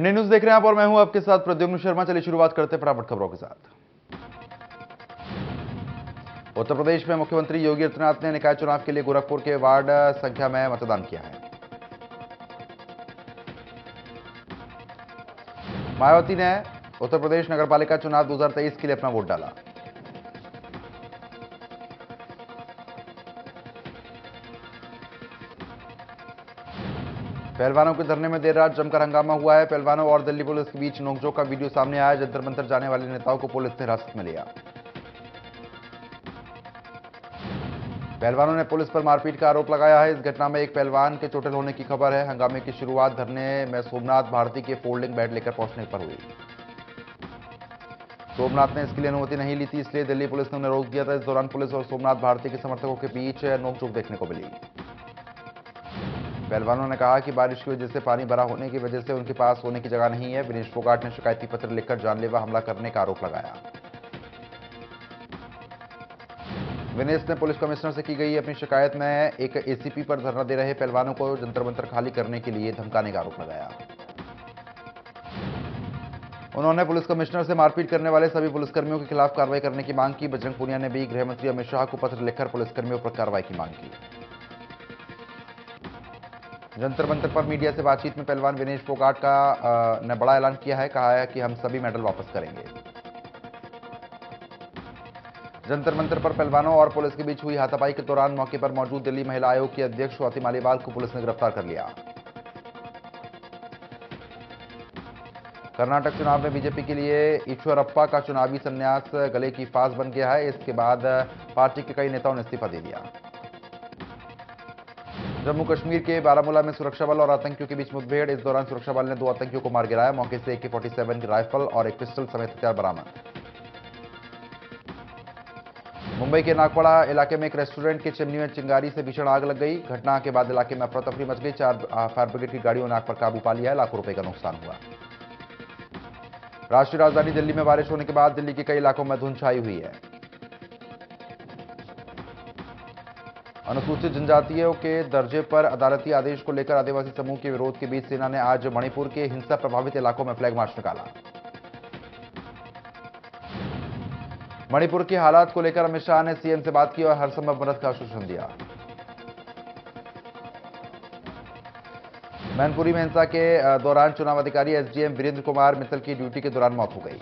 Indian news देख रहे हैं आप और मैं हूं आपके साथ प्रद्युम्न शर्मा। चलिए शुरुआत करते हैं फटाफट खबरों के साथ। उत्तर प्रदेश में मुख्यमंत्री योगी आदित्यनाथ ने निकाय चुनाव के लिए गोरखपुर के वार्ड संख्या में मतदान किया है। मायावती ने उत्तर प्रदेश नगरपालिका चुनाव 2023 के लिए अपना वोट डाला। पहलवानों के धरने में देर रात जमकर हंगामा हुआ है। पहलवानों और दिल्ली पुलिस के बीच नोकझोंक का वीडियो सामने आया। जंतर मंतर जाने वाले नेताओं को पुलिस ने हिरासत में लिया। पहलवानों ने पुलिस पर मारपीट का आरोप लगाया है। इस घटना में एक पहलवान के चोटिल होने की खबर है। हंगामे की शुरुआत धरने में सोमनाथ भारती के फोल्डिंग बेड लेकर पहुंचने पर हुई। सोमनाथ ने इसके लिए अनुमति नहीं ली थी, इसलिए दिल्ली पुलिस ने उन्हें रोक दिया था। इस दौरान पुलिस और सोमनाथ भारती के समर्थकों के बीच नोकझोंक देखने को मिली। पहलवानों ने कहा कि बारिश की वजह से पानी भरा होने की वजह से उनके पास सोने की जगह नहीं है। विनेश फोगाट ने शिकायती पत्र लिखकर जानलेवा हमला करने का आरोप लगाया। विनेश ने पुलिस कमिश्नर से की गई अपनी शिकायत में एक एसीपी पर धरना दे रहे पहलवानों को जंतर मंतर खाली करने के लिए धमकाने का आरोप लगाया। उन्होंने पुलिस कमिश्नर से मारपीट करने वाले सभी पुलिसकर्मियों के खिलाफ कार्रवाई करने की मांग की। बजरंग पूनिया ने भी गृह मंत्री अमित शाह को पत्र लिखकर पुलिसकर्मियों पर कार्रवाई की मांग की। जंतर मंतर पर मीडिया से बातचीत में पहलवान विनेश फोगाट ने बड़ा ऐलान किया है। कहा है कि हम सभी मेडल वापस करेंगे। जंतर मंतर पर पहलवानों और पुलिस के बीच हुई हाथापाई के दौरान मौके पर मौजूद दिल्ली महिला आयोग की अध्यक्ष स्वाति मालीवाल को पुलिस ने गिरफ्तार कर लिया। कर्नाटक चुनाव में बीजेपी के लिए ईश्वरप्पा का चुनावी संन्यास गले की फांस बन गया है। इसके बाद पार्टी के कई नेताओं ने इस्तीफा दे दिया। जम्मू कश्मीर के बारामूला में सुरक्षा बल और आतंकियों के बीच मुठभेड़। इस दौरान सुरक्षा बल ने 2 आतंकियों को मार गिराया। मौके से AK-47 की राइफल और एक पिस्टल समेत हथियार बरामद। मुंबई के नागपड़ा इलाके में एक रेस्टोरेंट के चिमनी में चिंगारी से भीषण आग लग गई। घटना के बाद इलाके में अफरा तफरी मच गई। 4 फायर ब्रिगेड की गाड़ियों ने आग पर काबू पा लिया है। लाखों रुपए का नुकसान हुआ। राष्ट्रीय राजधानी दिल्ली में बारिश होने के बाद दिल्ली के कई इलाकों में धुंध छाई हुई है। अनुसूचित जनजातियों के दर्जे पर अदालती आदेश को लेकर आदिवासी समूह के विरोध के बीच सेना ने आज मणिपुर के हिंसा प्रभावित इलाकों में फ्लैग मार्च निकाला। मणिपुर के हालात को लेकर अमित शाह ने सीएम से बात की और हर संभव मदद का आश्वासन दिया। मैनपुरी में हिंसा के दौरान चुनाव अधिकारी एसडीएम वीरेंद्र कुमार मित्तल की ड्यूटी के दौरान मौत हो गई।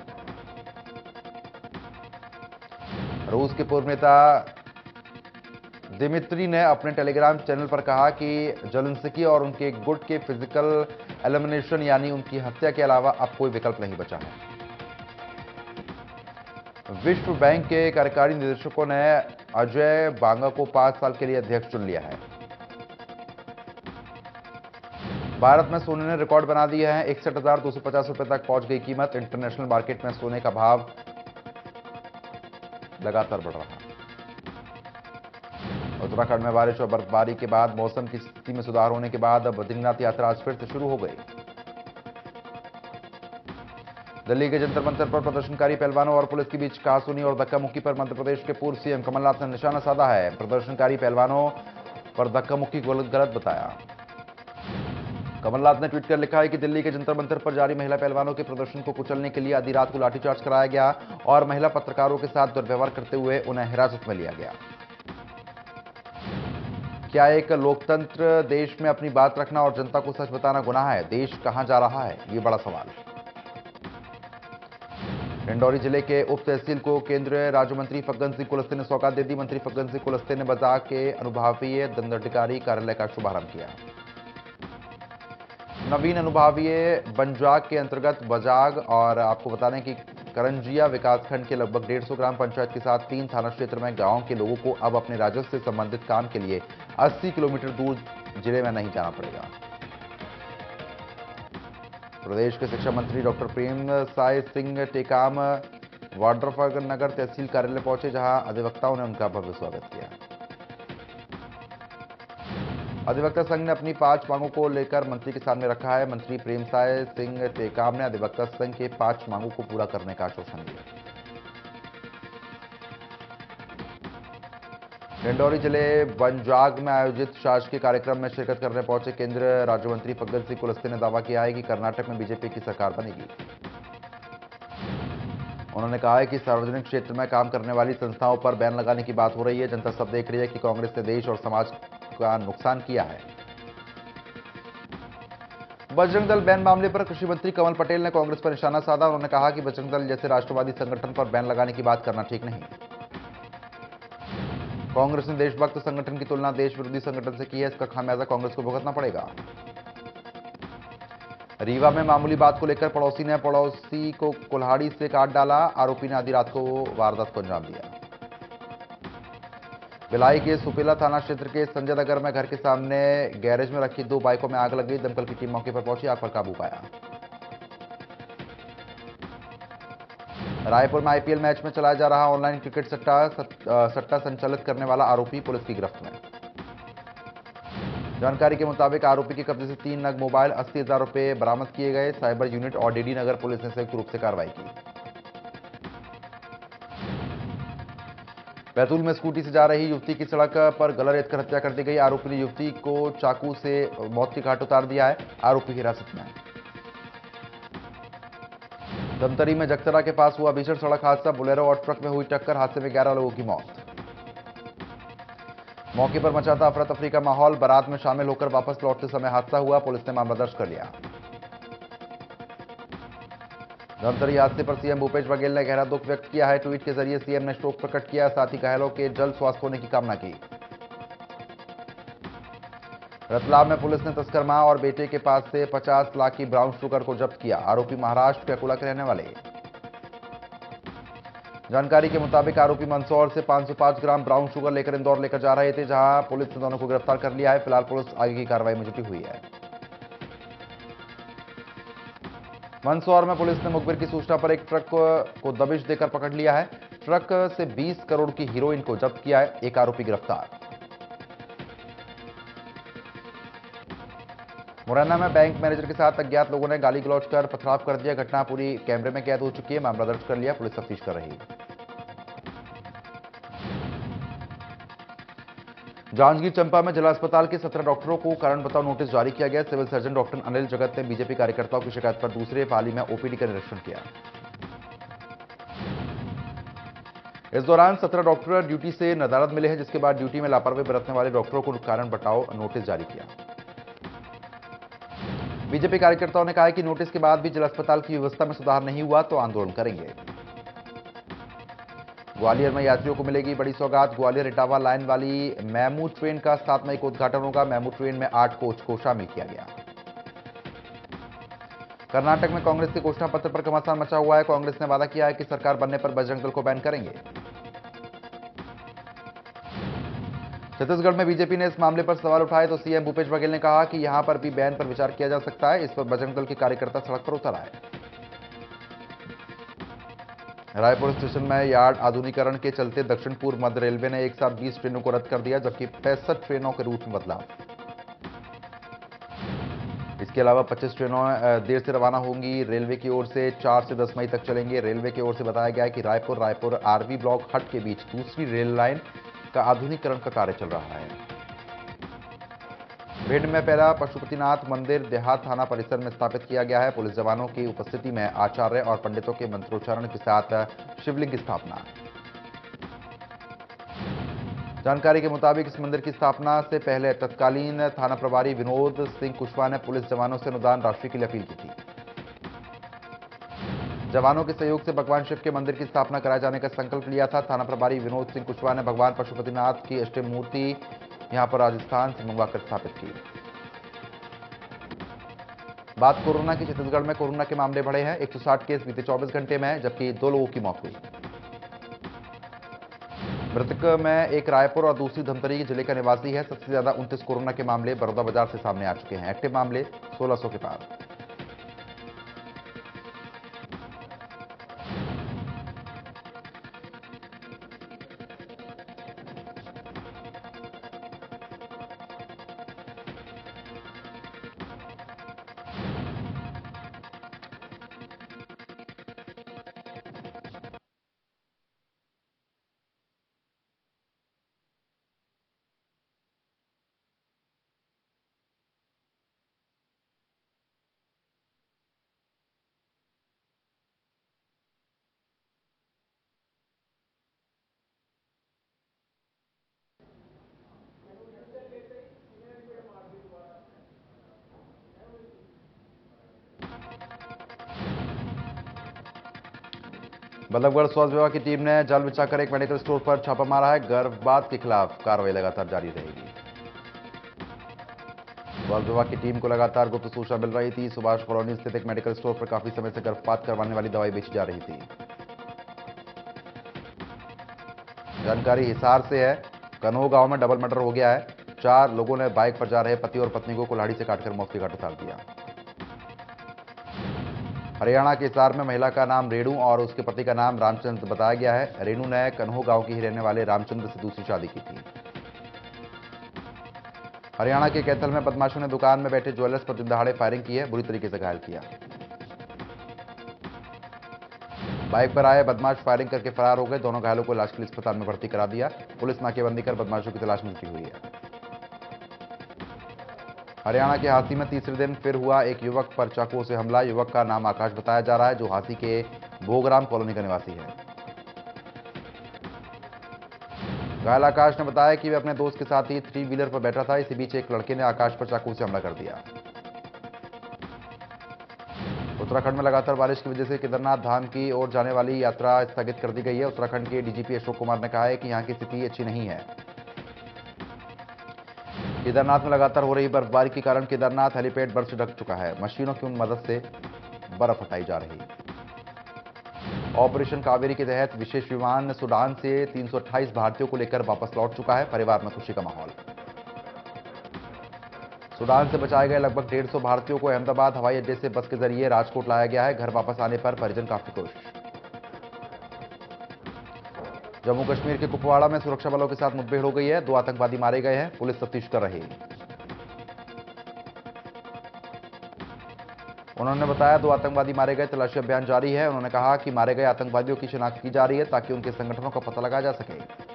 रूस के पूर्व नेता दिमित्री ने अपने टेलीग्राम चैनल पर कहा कि जेलेंस्की और उनके गुट के फिजिकल एलिमिनेशन यानी उनकी हत्या के अलावा अब कोई विकल्प नहीं बचा है। विश्व बैंक के कार्यकारी निदेशकों ने अजय बांगा को 5 साल के लिए अध्यक्ष चुन लिया है। भारत में सोने ने रिकॉर्ड बना दिए हैं। 61,250 रुपए तक पहुंच गई कीमत। इंटरनेशनल मार्केट में सोने का भाव लगातार बढ़ रहा है। उत्तराखंड में बारिश और बर्फबारी के बाद मौसम की स्थिति में सुधार होने के बाद अब बद्रीनाथ यात्रा आज फिर से शुरू हो गई। दिल्ली के जंतर मंतर पर प्रदर्शनकारी पहलवानों और पुलिस के बीच कहासुनी और धक्का मुक्की पर मध्य प्रदेश के पूर्व सीएम कमलनाथ ने निशाना साधा है। प्रदर्शनकारी पहलवानों पर धक्का मुक्की को गलत बताया। कमलनाथ ने ट्वीट कर लिखा है कि दिल्ली के जंतर मंतर पर जारी महिला पहलवानों के प्रदर्शन को कुचलने के लिए आधी रात को लाठीचार्ज कराया गया और महिला पत्रकारों के साथ दुर्व्यवहार करते हुए उन्हें हिरासत में लिया गया। क्या एक लोकतंत्र देश में अपनी बात रखना और जनता को सच बताना गुनाह है? देश कहां जा रहा है, ये बड़ा सवाल। डिंडौरी जिले के उप तहसील को केंद्रीय राज्य मंत्री फग्गन सिंह कुलस्ते ने सौगात दे दी। मंत्री फग्गन सिंह कुलस्ते ने बजाग के अनुभागीय दंडाधिकारी कार्यालय का शुभारंभ किया। नवीन अनुभागीय बंजाग के अंतर्गत बजाग और आपको बता दें कि करंजिया विकासखंड के लगभग 150 ग्राम पंचायत के साथ 3 थाना क्षेत्र में गांव के लोगों को अब अपने राजस्व से संबंधित काम के लिए 80 किलोमीटर दूर जिले में नहीं जाना पड़ेगा। प्रदेश के शिक्षा मंत्री डॉक्टर प्रेम साय सिंह टेकाम वाड्रफनगर तहसील कार्यालय पहुंचे, जहां अधिवक्ताओं ने उनका भव्य स्वागत किया। अधिवक्ता संघ ने अपनी 5 मांगों को लेकर मंत्री के सामने रखा है। मंत्री प्रेमसाय सिंह टेकाम ने अधिवक्ता संघ के 5 मांगों को पूरा करने का आश्वासन दिया। डिंडौरी जिले बंजाग में आयोजित शासकीय कार्यक्रम में शिरकत करने पहुंचे केंद्रीय राज्य मंत्री फग्गन सिंह कुलस्ते ने दावा किया है कि कर्नाटक में बीजेपी की सरकार बनेगी। उन्होंने कहा है कि सार्वजनिक क्षेत्र में काम करने वाली संस्थाओं पर बैन लगाने की बात हो रही है। जनता सब देख रही है कि कांग्रेस ने देश और समाज का नुकसान किया है। बजरंग दल बैन मामले पर कृषि मंत्री कमल पटेल ने कांग्रेस पर निशाना साधा। उन्होंने कहा कि बजरंग दल जैसे राष्ट्रवादी संगठन पर बैन लगाने की बात करना ठीक नहीं। कांग्रेस ने देशभक्त संगठन की तुलना देश विरोधी संगठन से की है। इसका खामियाजा कांग्रेस को भुगतना पड़ेगा। रीवा में मामूली बात को लेकर पड़ोसी ने पड़ोसी को कुल्हाड़ी से काट डाला। आरोपी ने आधी रात को वारदात को अंजाम दिया। भिलाई के सुपेला थाना क्षेत्र के संजय नगर में घर के सामने गैरेज में रखी 2 बाइकों में आग लग गई। दमकल की टीम मौके पर पहुंची, आग पर काबू पाया। रायपुर में आईपीएल मैच में चलाया जा रहा ऑनलाइन क्रिकेट सट्टा संचालित करने वाला आरोपी पुलिस की गिरफ्त में। जानकारी के मुताबिक आरोपी के कब्जे से 3 नग मोबाइल, 80,000 रुपए बरामद किए गए। साइबर यूनिट और डीडी नगर पुलिस ने संयुक्त रूप से कार्रवाई की। बैतूल में स्कूटी से जा रही युवती की सड़क पर गला रेत कर हत्या कर दी गई। आरोपी ने युवती को चाकू से मौत की घाट उतार दिया है। आरोपी हिरासत में है। धमतरी में जगतरा के पास हुआ भीषण सड़क हादसा। बोलेरो और ट्रक में हुई टक्कर, हादसे में 11 लोगों की मौत। मौके पर मचा था अफरा तफरी का माहौल। बारात में शामिल होकर वापस लौटते समय हादसा हुआ। पुलिस ने मामला दर्ज कर लिया। धमतरी हादसे पर सीएम भूपेश बघेल ने गहरा दुख व्यक्त किया है। ट्वीट के जरिए सीएम ने शोक प्रकट किया, साथ ही घायलों के जल्द स्वास्थ्य होने की कामना की। रतलाम में पुलिस ने तस्कर मां और बेटे के पास से 50 लाख की ब्राउन शुगर को जब्त किया। आरोपी महाराष्ट्र के अकोला के रहने वाले। जानकारी के मुताबिक आरोपी मंदसौर से 505 ग्राम ब्राउन शुगर लेकर इंदौर लेकर जा रहे थे, जहां पुलिस ने दोनों को गिरफ्तार कर लिया है। फिलहाल पुलिस आगे की कार्रवाई में जुटी हुई है। मंदसौर में पुलिस ने मुखबिर की सूचना पर एक ट्रक को दबिश देकर पकड़ लिया है। ट्रक से 20 करोड़ की हीरोइन को जब्त किया है। एक आरोपी गिरफ्तार। मुरैना में बैंक मैनेजर के साथ अज्ञात लोगों ने गाली गलौज कर पथराव कर दिया। घटना पूरी कैमरे में कैद हो चुकी है। मामला दर्ज कर लिया, पुलिस तफ्तीश कर रही है। जांजगीर चंपा में जिला अस्पताल के 17 डॉक्टरों को कारण बताओ नोटिस जारी किया गया। सिविल सर्जन डॉक्टर अनिल जगत ने बीजेपी कार्यकर्ताओं की शिकायत पर दूसरे पाली में ओपीडी का निरीक्षण किया। इस दौरान 17 डॉक्टर ड्यूटी से नदारद मिले हैं, जिसके बाद ड्यूटी में लापरवाही बरतने वाले डॉक्टरों को कारण बताओ नोटिस जारी किया। बीजेपी कार्यकर्ताओं ने कहा कि नोटिस के बाद भी जिला अस्पताल की व्यवस्था में सुधार नहीं हुआ तो आंदोलन करेंगे। ग्वालियर में यात्रियों को मिलेगी बड़ी सौगात। ग्वालियर इटावा लाइन वाली मेमू ट्रेन का 7 मई को उद्घाटन होगा। मेमू ट्रेन में 8 कोच को शामिल किया गया। कर्नाटक में कांग्रेस के घोषणा पत्र पर घमासान मचा हुआ है। कांग्रेस ने वादा किया है कि सरकार बनने पर बजरंग दल को बैन करेंगे। छत्तीसगढ़ में बीजेपी ने इस मामले पर सवाल उठाए तो सीएम भूपेश बघेल ने कहा कि यहां पर भी बैन पर विचार किया जा सकता है। इस पर बजरंग दल के कार्यकर्ता सड़क पर उतर आए। रायपुर स्टेशन में यार्ड आधुनिकीकरण के चलते दक्षिण पूर्व मध्य रेलवे ने एक साथ 20 ट्रेनों को रद्द कर दिया, जबकि 65 ट्रेनों के रूट में बदलाव। इसके अलावा 25 ट्रेनों देर से रवाना होंगी। रेलवे की ओर से 4 से 10 मई तक चलेंगे। रेलवे की ओर से बताया गया है कि रायपुर आरवी ब्लॉक हट के बीच दूसरी रेल लाइन का आधुनिकीकरण का कार्य चल रहा है। भिंड में पहला पशुपतिनाथ मंदिर देहात थाना परिसर में स्थापित किया गया है। पुलिस जवानों की उपस्थिति में आचार्य और पंडितों के मंत्रोच्चारण के साथ शिवलिंग की स्थापना। जानकारी के मुताबिक इस मंदिर की स्थापना से पहले तत्कालीन थाना प्रभारी विनोद सिंह कुशवाहा ने पुलिस जवानों से अनुदान राशि के लिए अपील की थी। जवानों के सहयोग से भगवान शिव के मंदिर की स्थापना कराए जाने का संकल्प लिया था। थाना प्रभारी विनोद सिंह कुशवाहा ने भगवान पशुपतिनाथ की अष्टम मूर्ति यहां पर राजस्थान से मंगवाकर स्थापित की। बात कोरोना की। छत्तीसगढ़ में कोरोना के मामले बढ़े हैं। 160 केस बीते 24 घंटे में, जबकि 2 लोगों की मौत हुई। मृतक में एक रायपुर और दूसरी धमतरी जिले का निवासी है। सबसे ज्यादा 29 कोरोना के मामले बड़ौदा बाजार से सामने आ चुके हैं। एक्टिव मामले 1600 के पार। बल्लभगढ़ स्वास्थ्य विभाग की टीम ने जाल बिछाकर एक मेडिकल स्टोर पर छापा मारा है। गर्भपात के खिलाफ कार्रवाई लगातार जारी रहेगी। स्वास्थ्य विभाग की टीम को लगातार गुप्त सूचना मिल रही थी। सुभाष कॉलोनी स्थित एक मेडिकल स्टोर पर काफी समय से गर्भपात करवाने वाली दवाई बेची जा रही थी। जानकारी हिसार से है। कन्हो गांव में डबल मर्डर हो गया है। 4 लोगों ने बाइक पर जा रहे पति और पत्नी को कुल्हाड़ी से काटकर मौत के घाट उतार दिया। हरियाणा के हिसार में महिला का नाम रेणु और उसके पति का नाम रामचंद्र बताया गया है। रेणु ने कन्हो गांव की ही रहने वाले रामचंद्र से दूसरी शादी की थी। हरियाणा के कैथल में बदमाशों ने दुकान में बैठे ज्वेलर्स पर दिन दहाड़े फायरिंग की है, बुरी तरीके से घायल किया। बाइक पर आए बदमाश फायरिंग करके फरार हो गए। दोनों घायलों को इलाज के लिए अस्पताल में भर्ती करा दिया। पुलिस नाकेबंदी कर बदमाशों की तलाश में जुटी हुई है। हरियाणा के हाथी में तीसरे दिन फिर हुआ एक युवक पर चाकू से हमला। युवक का नाम आकाश बताया जा रहा है, जो हाथी के भोगराम कॉलोनी का निवासी है। घायल आकाश ने बताया कि वे अपने दोस्त के साथ ही 3 व्हीलर पर बैठा था। इसी बीच एक लड़के ने आकाश पर चाकू से हमला कर दिया। उत्तराखंड में लगातार बारिश की वजह से केदारनाथ धाम की ओर जाने वाली यात्रा स्थगित कर दी गई है। उत्तराखंड के डीजीपी अशोक कुमार ने कहा है कि यहां की स्थिति अच्छी नहीं है। केदारनाथ में लगातार हो रही बर्फबारी के कारण केदारनाथ हेलीपैड बर्फ से ढक चुका है। मशीनों की मदद से बर्फ हटाई जा रही है। ऑपरेशन कावेरी के तहत विशेष विमान सूडान से 328 भारतीयों को लेकर वापस लौट चुका है। परिवार में खुशी का माहौल। सूडान से बचाए गए लगभग 150 भारतीयों को अहमदाबाद हवाई अड्डे से बस के जरिए राजकोट लाया गया है। घर वापस आने पर परिजन काफी खुश। जम्मू कश्मीर के कुपवाड़ा में सुरक्षा बलों के साथ मुठभेड़ हो गई है। 2 आतंकवादी मारे गए हैं। पुलिस तफ्तीश कर रही है। उन्होंने बताया 2 आतंकवादी मारे गए। तलाशी अभियान जारी है। उन्होंने कहा कि मारे गए आतंकवादियों की शिनाख्त की जा रही है ताकि उनके संगठनों का पता लगाया जा सके।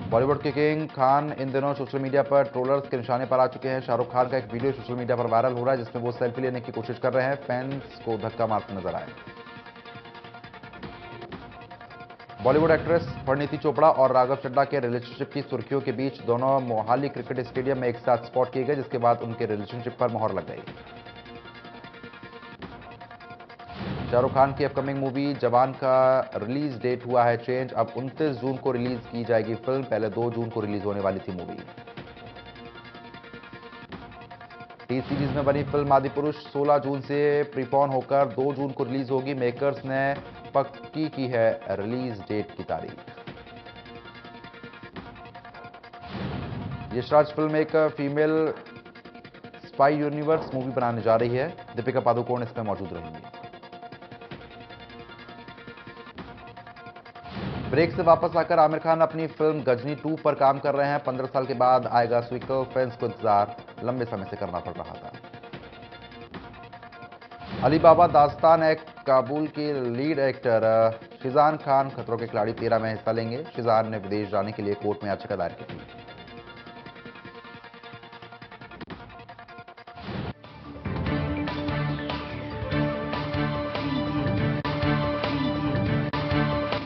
बॉलीवुड के किंग खान इन दिनों सोशल मीडिया पर ट्रोलर्स के निशाने पर आ चुके हैं। शाहरुख खान का एक वीडियो सोशल मीडिया पर वायरल हो रहा है, जिसमें वो सेल्फी लेने की कोशिश कर रहे हैं। फैंस को धक्का मारते नजर आए। बॉलीवुड एक्ट्रेस परिणीति चोपड़ा और राघव चड्ढा के रिलेशनशिप की सुर्खियों के बीच दोनों मोहाली क्रिकेट स्टेडियम में एक साथ स्पॉट किए गए, जिसके बाद उनके रिलेशनशिप पर मोहर लग गई। शाहरुख खान की अपकमिंग मूवी जवान का रिलीज डेट हुआ है चेंज। अब 29 जून को रिलीज की जाएगी फिल्म। पहले 2 जून को रिलीज होने वाली थी मूवी। टी सीरीज में बनी फिल्म आदिपुरुष 16 जून से प्रीपोन होकर 2 जून को रिलीज होगी। मेकर्स ने पक्की की है रिलीज डेट की तारीख। यशराज फिल्म एक फीमेल स्पाई यूनिवर्स मूवी बनाने जा रही है। दीपिका पादुकोण इसमें मौजूद रहेंगी। ब्रेक से वापस आकर आमिर खान अपनी फिल्म गजनी 2 पर काम कर रहे हैं। 15 साल के बाद आएगा स्वीकल। फैंस को इंतजार लंबे समय से करना पड़ रहा था। अली बाबा दास्तान एक्ट काबुल के लीड एक्टर शिजान खान खतरों के खिलाड़ी 13 में हिस्सा लेंगे। शिजान ने विदेश जाने के लिए कोर्ट में याचिका दायर की थी।